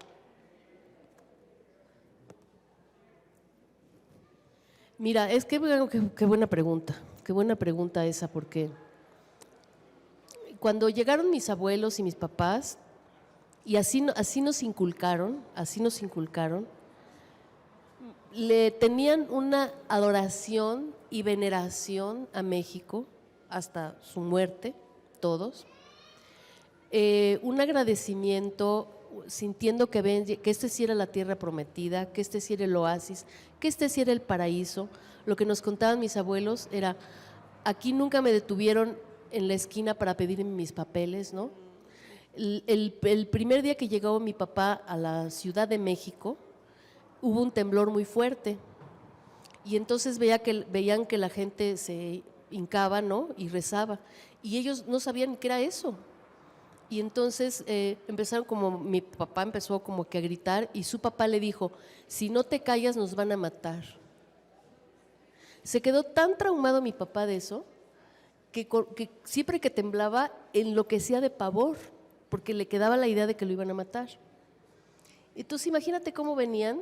Mira, es que qué buena pregunta esa, porque cuando llegaron mis abuelos y mis papás, y así nos inculcaron, le tenían una adoración y veneración a México hasta su muerte, todos. Un agradecimiento, sintiendo que este sí era la tierra prometida, que este sí era el oasis, que este sí era el paraíso. Lo que nos contaban mis abuelos era, aquí nunca me detuvieron en la esquina para pedirme mis papeles, ¿no? El primer día que llegó mi papá a la Ciudad de México, hubo un temblor muy fuerte y entonces veían que la gente se hincaba, ¿no? Y rezaba, y ellos no sabían qué era eso. Y entonces mi papá empezó como que a gritar y su papá le dijo, si no te callas nos van a matar. Se quedó tan traumado mi papá de eso que siempre que temblaba enloquecía de pavor porque le quedaba la idea de que lo iban a matar. Entonces imagínate cómo venían,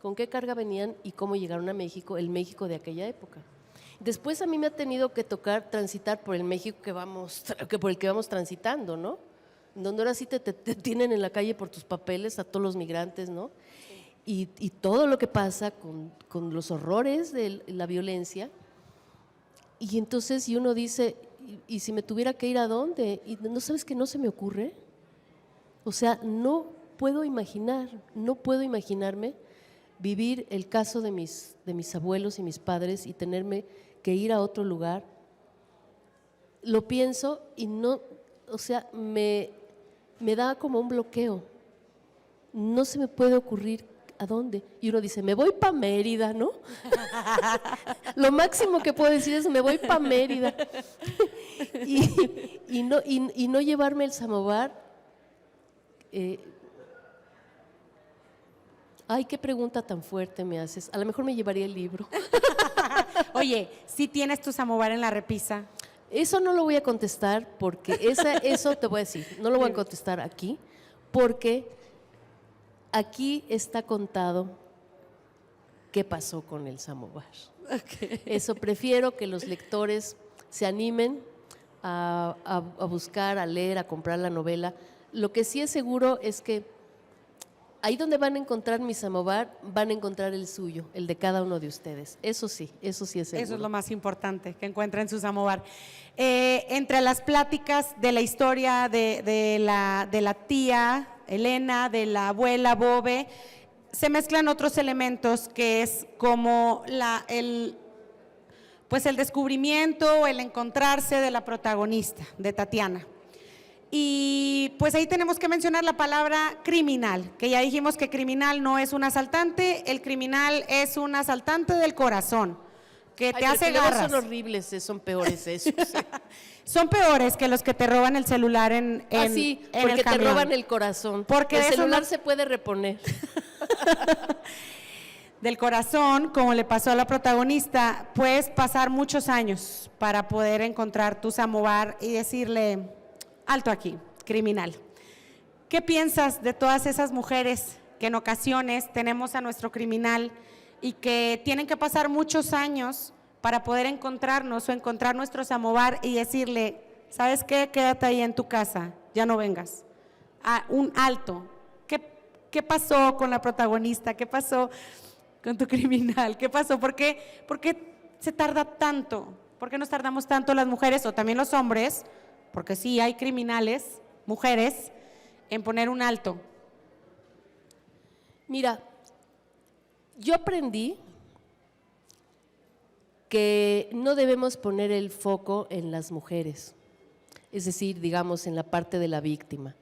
con qué carga venían y cómo llegaron a México, el México de aquella época. Después a mí me ha tenido que tocar transitar por el México por el que vamos transitando, ¿no? Donde ahora sí te tienen en la calle por tus papeles a todos los migrantes, ¿no? Y todo lo que pasa con los horrores de la violencia. Y entonces uno dice, ¿y si me tuviera que ir a dónde? Y no sabes que no se me ocurre. O sea, no puedo imaginarme vivir el caso de mis abuelos y mis padres y tenerme que ir a otro lugar. Lo pienso y no, o sea, me da como un bloqueo. No se me puede ocurrir a dónde. Y uno dice, me voy para Mérida, ¿no? Lo máximo que puedo decir es, me voy para Mérida. y no llevarme el samovar. Ay, qué pregunta tan fuerte me haces. A lo mejor me llevaría el libro. Oye, ¿sí tienes tu samovar en la repisa? Eso no lo voy a contestar porque eso te voy a decir, no lo voy a contestar aquí porque aquí está contado qué pasó con el samovar. Okay. Eso prefiero que los lectores se animen a buscar, a leer, a comprar la novela. Lo que sí es seguro es que ahí donde van a encontrar mi samovar, van a encontrar el suyo, el de cada uno de ustedes. Eso sí es seguro. Eso es lo más importante, que encuentren su samovar. Entre las pláticas de la historia de la tía Elena, de la abuela Bobe, se mezclan otros elementos que es como el descubrimiento, el encontrarse de la protagonista, de Tatiana. Y pues ahí tenemos que mencionar la palabra criminal, que ya dijimos que criminal no es un asaltante, el criminal es un asaltante del corazón, que te hace garras. Son horribles, son peores esos. Son peores que los que te roban el celular en el porque camión. te roban el corazón. Porque el celular se puede reponer. Del corazón, como le pasó a la protagonista, puedes pasar muchos años para poder encontrar tu samovar y decirle, alto aquí, criminal. ¿Qué piensas de todas esas mujeres que en ocasiones tenemos a nuestro criminal y que tienen que pasar muchos años para poder encontrarnos o encontrar nuestro samovar y decirle, ¿sabes qué? Quédate ahí en tu casa, ya no vengas. Un alto. ¿Qué pasó con la protagonista? ¿Qué pasó con tu criminal? ¿Qué pasó? ¿Por qué se tarda tanto? ¿Por qué nos tardamos tanto las mujeres o también los hombres? Porque sí hay criminales, mujeres, en poner un alto. Mira, yo aprendí que no debemos poner el foco en las mujeres, es decir, digamos, en la parte de la víctima,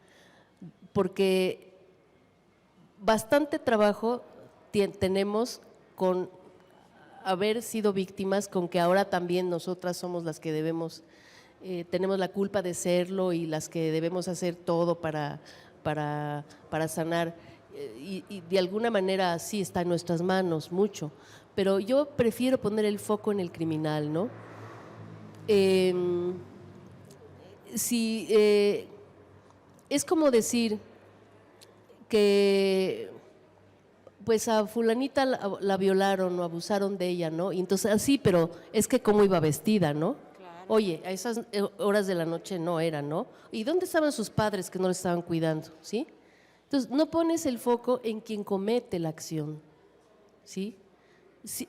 porque bastante trabajo tenemos con haber sido víctimas, con que ahora también nosotras somos las que tenemos la culpa de serlo y las que debemos hacer todo para sanar. Y de alguna manera sí está en nuestras manos mucho, pero yo prefiero poner el foco en el criminal, ¿no? Es como decir que pues a fulanita la violaron o abusaron de ella, ¿no? Y entonces, así, pero es que cómo iba vestida, ¿no? Claro. Oye, a esas horas de la noche no era, ¿no? ¿Y dónde estaban sus padres que no le estaban cuidando, sí? Entonces, no pones el foco en quien comete la acción, ¿sí? Si,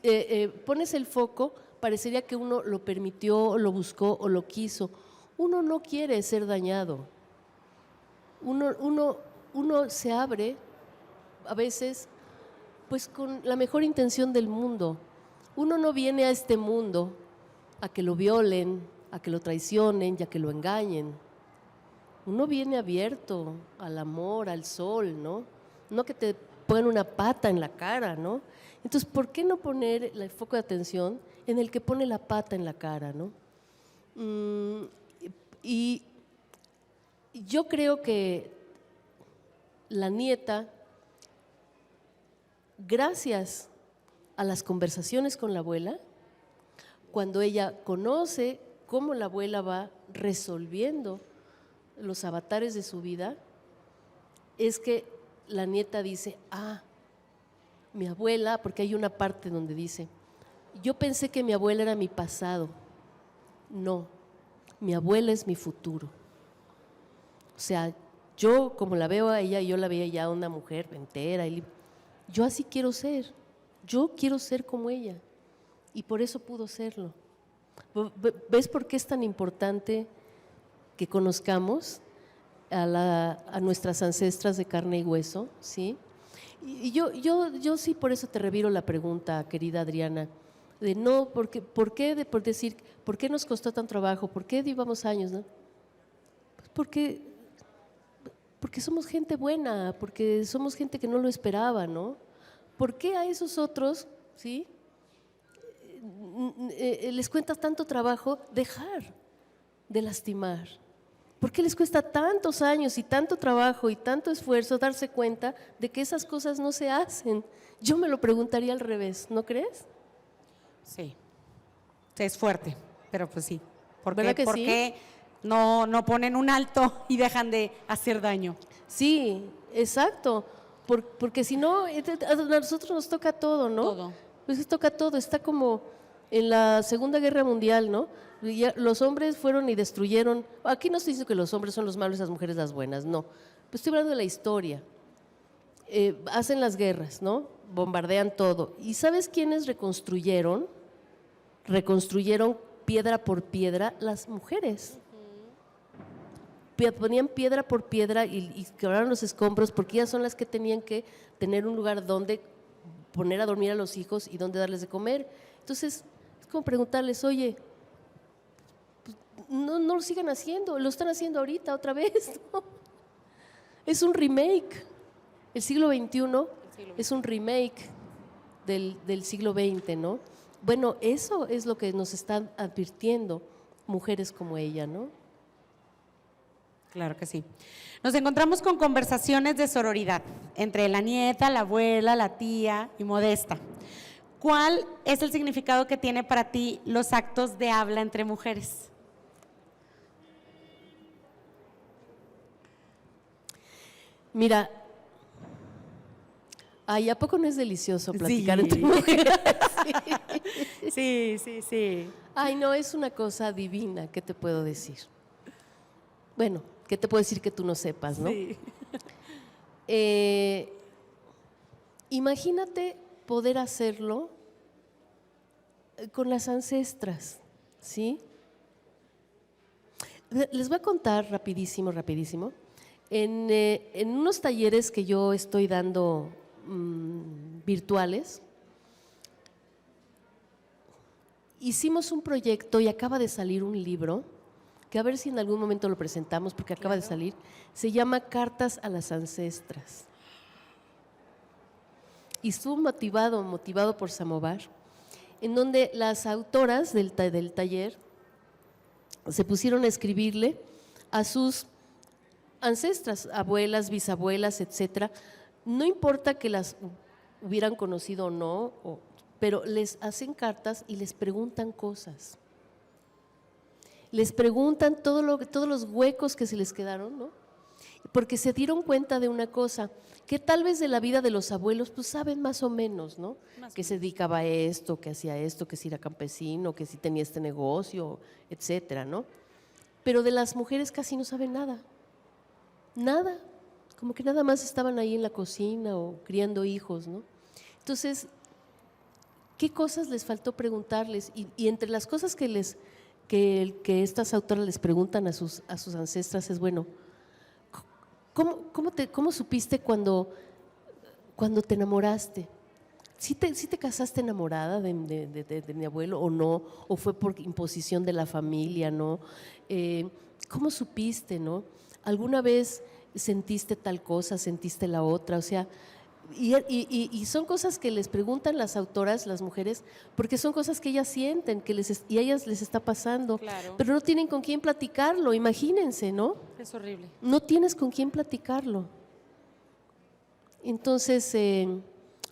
pones el foco, parecería que uno lo permitió, o lo buscó o lo quiso. Uno no quiere ser dañado. Uno se abre a veces pues con la mejor intención del mundo. Uno no viene a este mundo a que lo violen, a que lo traicionen y a que lo engañen. Uno viene abierto al amor, al sol, ¿no? No que te pongan una pata en la cara, ¿no? Entonces, ¿por qué no poner el foco de atención en el que pone la pata en la cara, ¿no? Y yo creo que la nieta, gracias a las conversaciones con la abuela, cuando ella conoce cómo la abuela va resolviendo los avatares de su vida, es que la nieta dice, mi abuela, porque hay una parte donde dice, yo pensé que mi abuela era mi pasado. No, mi abuela es mi futuro. O sea, yo como la veo a ella, yo la veía ya una mujer entera, yo así quiero ser, yo quiero ser como ella y por eso pudo serlo. ¿Ves por qué es tan importante que conozcamos a nuestras ancestras de carne y hueso? ¿Sí? Y yo sí por eso te reviro la pregunta, querida Adriana, de no, ¿por qué decir, por qué nos costó tan trabajo? ¿Por qué llevamos años? ¿No? Pues porque somos gente buena, porque somos gente que no lo esperaba, ¿no? ¿Por qué a esos otros, sí, les cuesta tanto trabajo dejar de lastimar? ¿Por qué les cuesta tantos años y tanto trabajo y tanto esfuerzo darse cuenta de que esas cosas no se hacen? Yo me lo preguntaría al revés, ¿no crees? Sí, es fuerte, pero pues sí. ¿Por ¿Verdad que ¿por sí? qué no ponen un alto y dejan de hacer daño? Sí, exacto, porque si no, a nosotros nos toca todo, ¿no? Todo. Pues toca todo, está como en la Segunda Guerra Mundial, ¿no? Los hombres fueron y destruyeron, aquí no estoy diciendo que los hombres son los malos y las mujeres las buenas, no, pues estoy hablando de la historia. Hacen las guerras, ¿no? Bombardean todo. ¿Y sabes quiénes reconstruyeron? Reconstruyeron piedra por piedra las mujeres. Ponían piedra por piedra y quebraron los escombros porque ellas son las que tenían que tener un lugar donde poner a dormir a los hijos y donde darles de comer. Entonces, es como preguntarles, oye, pues, no lo sigan haciendo, lo están haciendo ahorita otra vez, ¿no? Es un remake. El siglo XXI es un remake del siglo XX, ¿no? Bueno, eso es lo que nos están advirtiendo mujeres como ella, ¿no? Claro que sí. Nos encontramos con conversaciones de sororidad entre la nieta, la abuela, la tía y Modesta. ¿Cuál es el significado que tiene para ti los actos de habla entre mujeres? Mira, ay, ¿a poco no es delicioso platicar entre mujeres? Sí. Ay, no, es una cosa divina, ¿qué te puedo decir? Bueno, ¿qué te puedo decir que tú no sepas, no? Sí. Imagínate poder hacerlo con las ancestras, ¿sí? Les voy a contar rapidísimo. En unos talleres que yo estoy dando virtuales, hicimos un proyecto y acaba de salir un libro, que a ver si en algún momento lo presentamos, porque acaba de salir, se llama Cartas a las Ancestras. Y estuvo motivado por Samovar, en donde las autoras del taller se pusieron a escribirle a sus ancestras, abuelas, bisabuelas, etcétera. No importa que las hubieran conocido o no, pero les hacen cartas y les preguntan cosas. Les preguntan todos los huecos que se les quedaron, ¿no? porque se dieron cuenta de una cosa, que tal vez de la vida de los abuelos, pues saben más o menos, ¿no? Que se dedicaba a esto, que hacía esto, que si era campesino, que si tenía este negocio, etcétera, ¿no? Pero de las mujeres casi no saben nada, nada, como que nada más estaban ahí en la cocina o criando hijos, ¿no? Entonces, ¿qué cosas les faltó preguntarles? Y entre las cosas que estas autoras les preguntan a sus ancestras es, bueno, ¿cómo supiste cuando te enamoraste? ¿Sí te casaste enamorada de mi abuelo o no? ¿O fue por imposición de la familia, no? ¿Cómo supiste, no? ¿Alguna vez sentiste tal cosa, sentiste la otra? O sea, y son cosas que les preguntan las autoras, las mujeres, porque son cosas que ellas sienten y a ellas les está pasando, Claro. pero no tienen con quién platicarlo, imagínense, ¿no? Es horrible. No tienes con quién platicarlo. Entonces,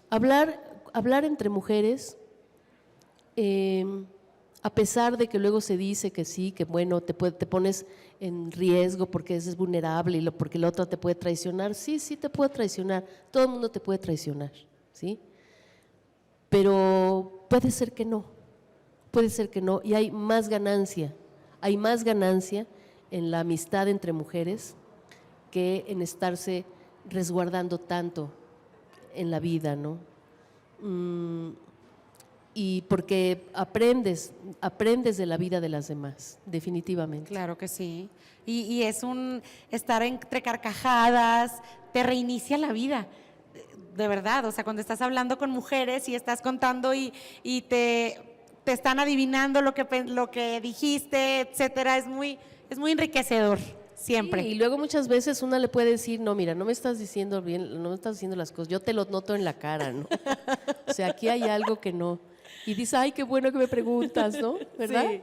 hablar entre mujeres, a pesar de que luego se dice que sí, que bueno, te pones en riesgo porque es vulnerable y porque la otra te puede traicionar, sí te puede traicionar, todo el mundo te puede traicionar, ¿sí? Pero puede ser que no, y hay más ganancia en la amistad entre mujeres que en estarse resguardando tanto en la vida, ¿no? Y porque aprendes de la vida de las demás, definitivamente. Claro que sí. Y es estar entre carcajadas, te reinicia la vida, de verdad. O sea, cuando estás hablando con mujeres y estás contando y te están adivinando lo que dijiste, etcétera, es muy enriquecedor. Siempre. Sí, y luego muchas veces una le puede decir, no, mira, no me estás diciendo bien, no me estás diciendo las cosas, yo te lo noto en la cara, ¿no? O sea, aquí hay algo que no. Y dices, ay, qué bueno que me preguntas, ¿no? ¿Verdad? Sí.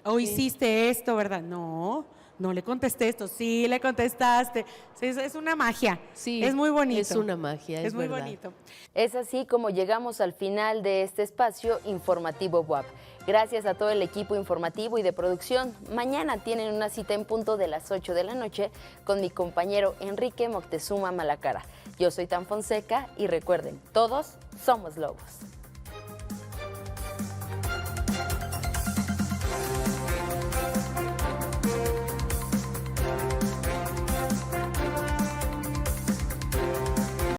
O hiciste esto, ¿verdad? No le contesté esto, sí le contestaste. Sí, es una magia. Sí, es muy bonito. Es una magia, es muy verdad. bonito. Es así como llegamos al final de este espacio informativo WAP. Gracias a todo el equipo informativo y de producción. Mañana tienen una cita en punto de las 8 de la noche con mi compañero Enrique Moctezuma Malacara. Yo soy Tan Fonseca y recuerden, todos somos lobos.